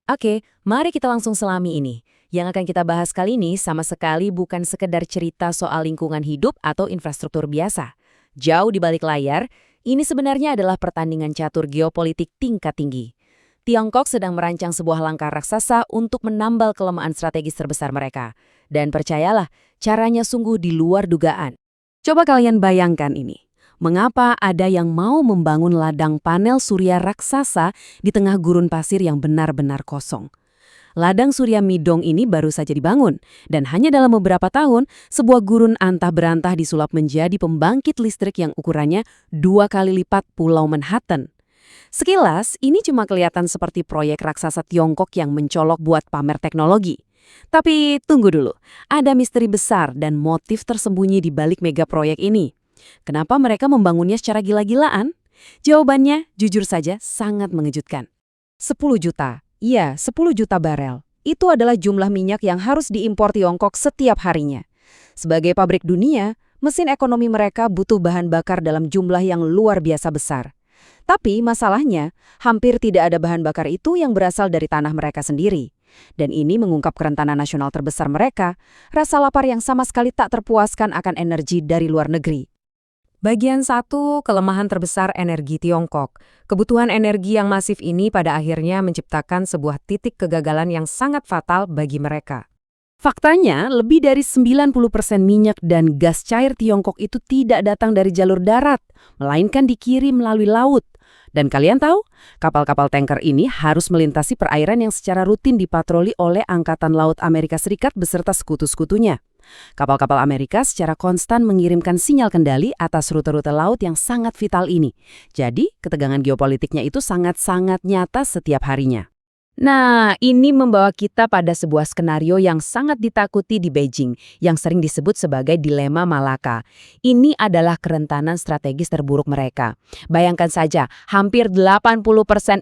Oke, mari kita langsung selami ini. Yang akan kita bahas kali ini sama sekali bukan sekedar cerita soal lingkungan hidup atau infrastruktur biasa. Jauh di balik layar, ini sebenarnya adalah pertandingan catur geopolitik tingkat tinggi. Tiongkok sedang merancang sebuah langkah raksasa untuk menambal kelemahan strategis terbesar mereka. Dan percayalah, caranya sungguh di luar dugaan. Coba kalian bayangkan ini. Mengapa ada yang mau membangun ladang panel surya raksasa di tengah gurun pasir yang benar-benar kosong? Ladang surya Midong ini baru saja dibangun, dan hanya dalam beberapa tahun, sebuah gurun antah berantah disulap menjadi pembangkit listrik yang ukurannya 2 kali lipat Pulau Manhattan. Sekilas, ini cuma kelihatan seperti proyek raksasa Tiongkok yang mencolok buat pamer teknologi. Tapi tunggu dulu, ada misteri besar dan motif tersembunyi di balik mega proyek ini. Kenapa mereka membangunnya secara gila-gilaan? Jawabannya, jujur saja, sangat mengejutkan. 10 juta. Iya, 10 juta barel. Itu adalah jumlah minyak yang harus diimpor Tiongkok setiap harinya. Sebagai pabrik dunia, mesin ekonomi mereka butuh bahan bakar dalam jumlah yang luar biasa besar. Tapi masalahnya, hampir tidak ada bahan bakar itu yang berasal dari tanah mereka sendiri. Dan ini mengungkap kerentanan nasional terbesar mereka, rasa lapar yang sama sekali tak terpuaskan akan energi dari luar negeri. Bagian 1, kelemahan terbesar energi Tiongkok. Kebutuhan energi yang masif ini pada akhirnya menciptakan sebuah titik kegagalan yang sangat fatal bagi mereka. Faktanya, lebih dari 90% minyak dan gas cair Tiongkok itu tidak datang dari jalur darat, melainkan dikirim melalui laut. Dan kalian tahu, kapal-kapal tanker ini harus melintasi perairan yang secara rutin dipatroli oleh Angkatan Laut Amerika Serikat beserta sekutu-sekutunya. Kapal-kapal Amerika secara konstan mengirimkan sinyal kendali atas rute-rute laut yang sangat vital ini. Jadi, ketegangan geopolitiknya itu sangat-sangat nyata setiap harinya. Nah, ini membawa kita pada sebuah skenario yang sangat ditakuti di Beijing, yang sering disebut sebagai dilema Malaka. Ini adalah kerentanan strategis terburuk mereka. Bayangkan saja, hampir 80%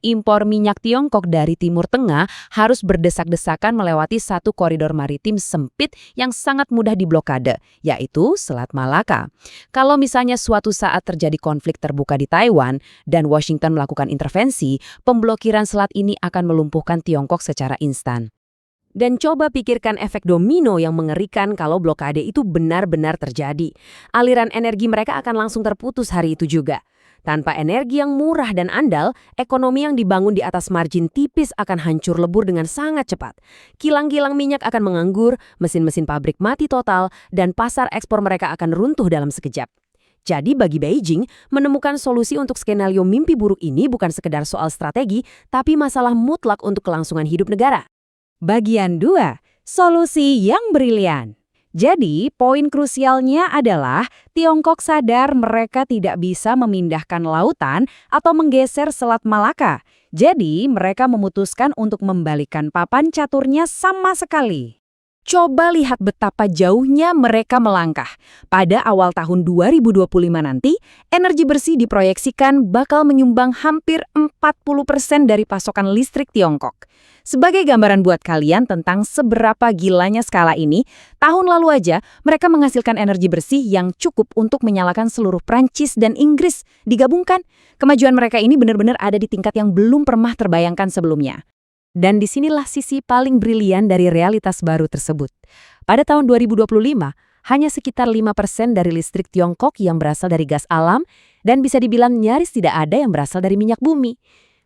impor minyak Tiongkok dari Timur Tengah harus berdesak-desakan melewati satu koridor maritim sempit yang sangat mudah diblokade, yaitu Selat Malaka. Kalau misalnya suatu saat terjadi konflik terbuka di Taiwan dan Washington melakukan intervensi, pemblokiran selat ini akan melumpuhkan Tiongkok secara instan. Dan coba pikirkan efek domino yang mengerikan kalau blokade itu benar-benar terjadi. Aliran energi mereka akan langsung terputus hari itu juga. Tanpa energi yang murah dan andal, ekonomi yang dibangun di atas margin tipis akan hancur lebur dengan sangat cepat. Kilang-kilang minyak akan menganggur, mesin-mesin pabrik mati total, dan pasar ekspor mereka akan runtuh dalam sekejap. Jadi bagi Beijing, menemukan solusi untuk skenario mimpi buruk ini bukan sekedar soal strategi, tapi masalah mutlak untuk kelangsungan hidup negara. Bagian 2, solusi yang brilian. Jadi, poin krusialnya adalah Tiongkok sadar mereka tidak bisa memindahkan lautan atau menggeser Selat Malaka. Jadi, mereka memutuskan untuk membalikkan papan caturnya sama sekali. Coba lihat betapa jauhnya mereka melangkah. Pada awal tahun 2025 nanti, energi bersih diproyeksikan bakal menyumbang hampir 40% dari pasokan listrik Tiongkok. Sebagai gambaran buat kalian tentang seberapa gilanya skala ini, tahun lalu aja mereka menghasilkan energi bersih yang cukup untuk menyalakan seluruh Prancis dan Inggris. Digabungkan, kemajuan mereka ini benar-benar ada di tingkat yang belum pernah terbayangkan sebelumnya. Dan disinilah sisi paling brilian dari realitas baru tersebut. Pada tahun 2025, hanya sekitar 5% dari listrik Tiongkok yang berasal dari gas alam, dan bisa dibilang nyaris tidak ada yang berasal dari minyak bumi.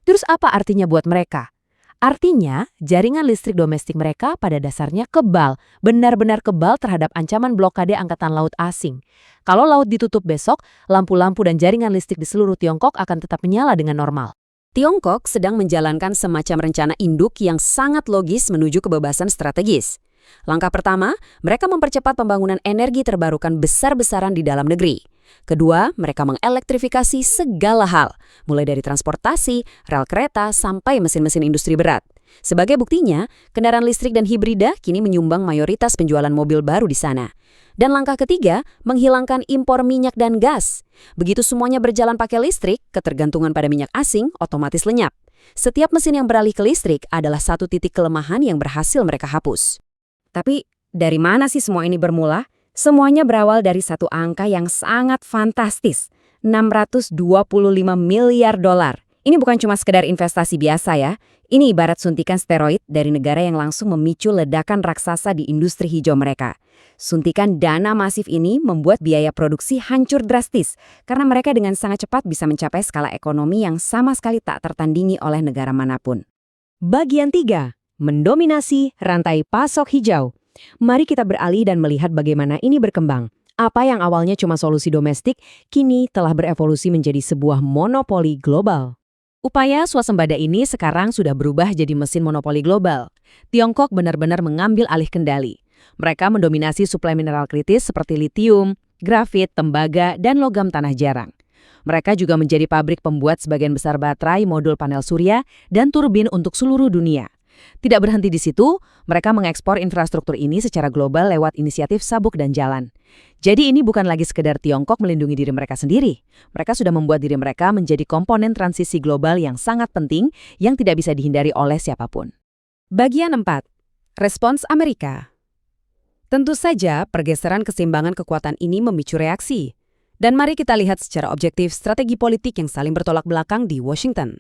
Terus apa artinya buat mereka? Artinya, jaringan listrik domestik mereka pada dasarnya kebal, benar-benar kebal terhadap ancaman blokade angkatan laut asing. Kalau laut ditutup besok, lampu-lampu dan jaringan listrik di seluruh Tiongkok akan tetap menyala dengan normal. Tiongkok sedang menjalankan semacam rencana induk yang sangat logis menuju kebebasan strategis. Langkah pertama, mereka mempercepat pembangunan energi terbarukan besar-besaran di dalam negeri. Kedua, mereka mengelektrifikasi segala hal, mulai dari transportasi, rel kereta, sampai mesin-mesin industri berat. Sebagai buktinya, kendaraan listrik dan hibrida kini menyumbang mayoritas penjualan mobil baru di sana. Dan langkah ketiga, menghilangkan impor minyak dan gas. Begitu semuanya berjalan pakai listrik, ketergantungan pada minyak asing otomatis lenyap. Setiap mesin yang beralih ke listrik adalah satu titik kelemahan yang berhasil mereka hapus. Tapi, dari mana sih semua ini bermula? Semuanya berawal dari satu angka yang sangat fantastis, 625 miliar dolar. Ini bukan cuma sekedar investasi biasa ya. Ini ibarat suntikan steroid dari negara yang langsung memicu ledakan raksasa di industri hijau mereka. Suntikan dana masif ini membuat biaya produksi hancur drastis karena mereka dengan sangat cepat bisa mencapai skala ekonomi yang sama sekali tak tertandingi oleh negara manapun. Bagian 3. Mendominasi rantai pasok hijau. Mari kita beralih dan melihat bagaimana ini berkembang. Apa yang awalnya cuma solusi domestik, kini telah berevolusi menjadi sebuah monopoli global. Upaya swasembada ini sekarang sudah berubah jadi mesin monopoli global. Tiongkok benar-benar mengambil alih kendali. Mereka mendominasi suplai mineral kritis seperti litium, grafit, tembaga, dan logam tanah jarang. Mereka juga menjadi pabrik pembuat sebagian besar baterai, modul panel surya, dan turbin untuk seluruh dunia. Tidak berhenti di situ, mereka mengekspor infrastruktur ini secara global lewat inisiatif sabuk dan jalan. Jadi ini bukan lagi sekedar Tiongkok melindungi diri mereka sendiri. Mereka sudah membuat diri mereka menjadi komponen transisi global yang sangat penting yang tidak bisa dihindari oleh siapapun. Bagian 4. Respons Amerika. Tentu saja pergeseran keseimbangan kekuatan ini memicu reaksi. Dan mari kita lihat secara objektif strategi politik yang saling bertolak belakang di Washington.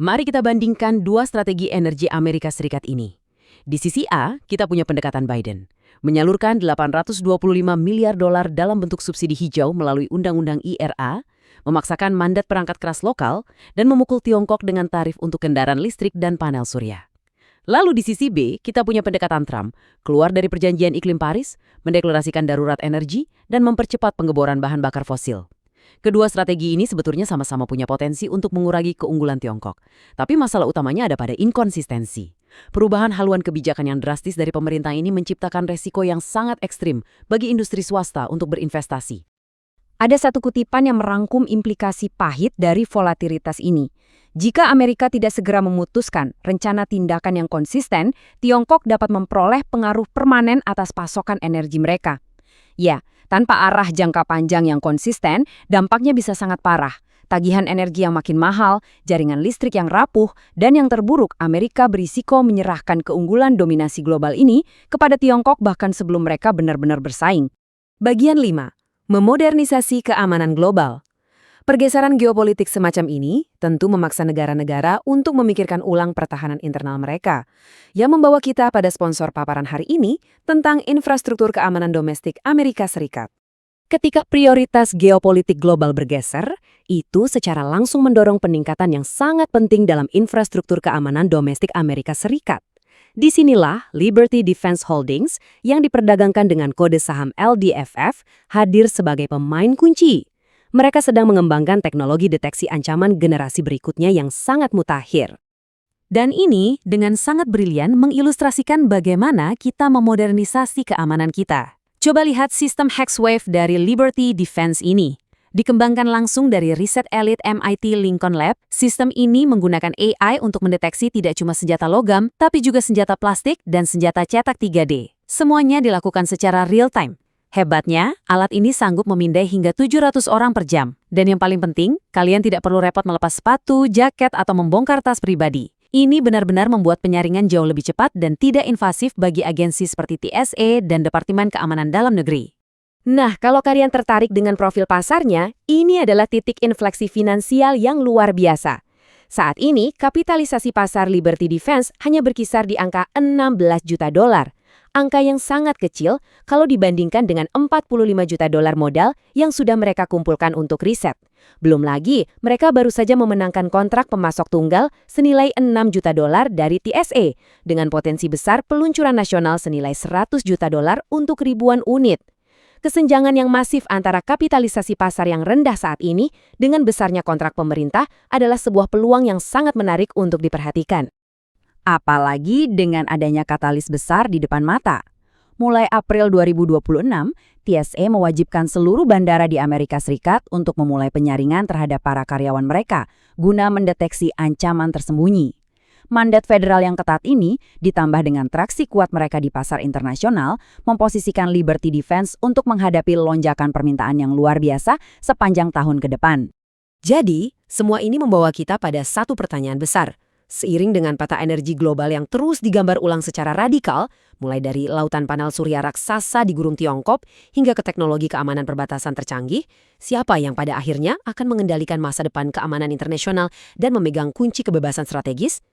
Mari kita bandingkan dua strategi energi Amerika Serikat ini. Di sisi A, kita punya pendekatan Biden, menyalurkan $825 miliar dalam bentuk subsidi hijau melalui Undang-Undang IRA, memaksakan mandat perangkat keras lokal, dan memukul Tiongkok dengan tarif untuk kendaraan listrik dan panel surya. Lalu di sisi B, kita punya pendekatan Trump, keluar dari perjanjian iklim Paris, mendeklarasikan darurat energi, dan mempercepat pengeboran bahan bakar fosil. Kedua strategi ini sebetulnya sama-sama punya potensi untuk mengurangi keunggulan Tiongkok. Tapi masalah utamanya ada pada inkonsistensi. Perubahan haluan kebijakan yang drastis dari pemerintah ini menciptakan resiko yang sangat ekstrim bagi industri swasta untuk berinvestasi. Ada satu kutipan yang merangkum implikasi pahit dari volatilitas ini. Jika Amerika tidak segera memutuskan rencana tindakan yang konsisten, Tiongkok dapat memperoleh pengaruh permanen atas pasokan energi mereka. Ya, tanpa arah jangka panjang yang konsisten, dampaknya bisa sangat parah. Tagihan energi yang makin mahal, jaringan listrik yang rapuh, dan yang terburuk, Amerika berisiko menyerahkan keunggulan dominasi global ini kepada Tiongkok bahkan sebelum mereka benar-benar bersaing. Bagian 5. Memodernisasi keamanan global. Pergeseran geopolitik semacam ini tentu memaksa negara-negara untuk memikirkan ulang pertahanan internal mereka, yang membawa kita pada sponsor paparan hari ini tentang infrastruktur keamanan domestik Amerika Serikat. Ketika prioritas geopolitik global bergeser, itu secara langsung mendorong peningkatan yang sangat penting dalam infrastruktur keamanan domestik Amerika Serikat. Disinilah Liberty Defense Holdings yang diperdagangkan dengan kode saham LDFF hadir sebagai pemain kunci. Mereka sedang mengembangkan teknologi deteksi ancaman generasi berikutnya yang sangat mutakhir. Dan ini dengan sangat brilian mengilustrasikan bagaimana kita memodernisasi keamanan kita. Coba lihat sistem Hexwave dari Liberty Defense ini. Dikembangkan langsung dari riset elit MIT Lincoln Lab, sistem ini menggunakan AI untuk mendeteksi tidak cuma senjata logam, tapi juga senjata plastik dan senjata cetak 3D. Semuanya dilakukan secara real-time. Hebatnya, alat ini sanggup memindai hingga 700 orang per jam. Dan yang paling penting, kalian tidak perlu repot melepas sepatu, jaket, atau membongkar tas pribadi. Ini benar-benar membuat penyaringan jauh lebih cepat dan tidak invasif bagi agensi seperti TSA dan Departemen Keamanan Dalam Negeri. Nah, kalau kalian tertarik dengan profil pasarnya, ini adalah titik infleksi finansial yang luar biasa. Saat ini, kapitalisasi pasar Liberty Defense hanya berkisar di angka $16 juta. Angka yang sangat kecil kalau dibandingkan dengan $45 juta modal yang sudah mereka kumpulkan untuk riset. Belum lagi, mereka baru saja memenangkan kontrak pemasok tunggal senilai $6 juta dari TSA, dengan potensi besar peluncuran nasional senilai $100 juta untuk ribuan unit. Kesenjangan yang masif antara kapitalisasi pasar yang rendah saat ini dengan besarnya kontrak pemerintah adalah sebuah peluang yang sangat menarik untuk diperhatikan. Apalagi dengan adanya katalis besar di depan mata. Mulai April 2026, TSA mewajibkan seluruh bandara di Amerika Serikat untuk memulai penyaringan terhadap para karyawan mereka guna mendeteksi ancaman tersembunyi. Mandat federal yang ketat ini, ditambah dengan traksi kuat mereka di pasar internasional, memposisikan Liberty Defense untuk menghadapi lonjakan permintaan yang luar biasa sepanjang tahun ke depan. Jadi, semua ini membawa kita pada satu pertanyaan besar. Seiring dengan peta energi global yang terus digambar ulang secara radikal, mulai dari lautan panel surya raksasa di gurun Tiongkok hingga ke teknologi keamanan perbatasan tercanggih, siapa yang pada akhirnya akan mengendalikan masa depan keamanan internasional dan memegang kunci kebebasan strategis?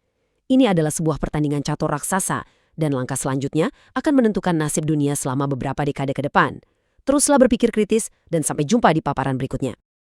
Ini adalah sebuah pertandingan catur raksasa, dan langkah selanjutnya akan menentukan nasib dunia selama beberapa dekade ke depan. Teruslah berpikir kritis, dan sampai jumpa di paparan berikutnya.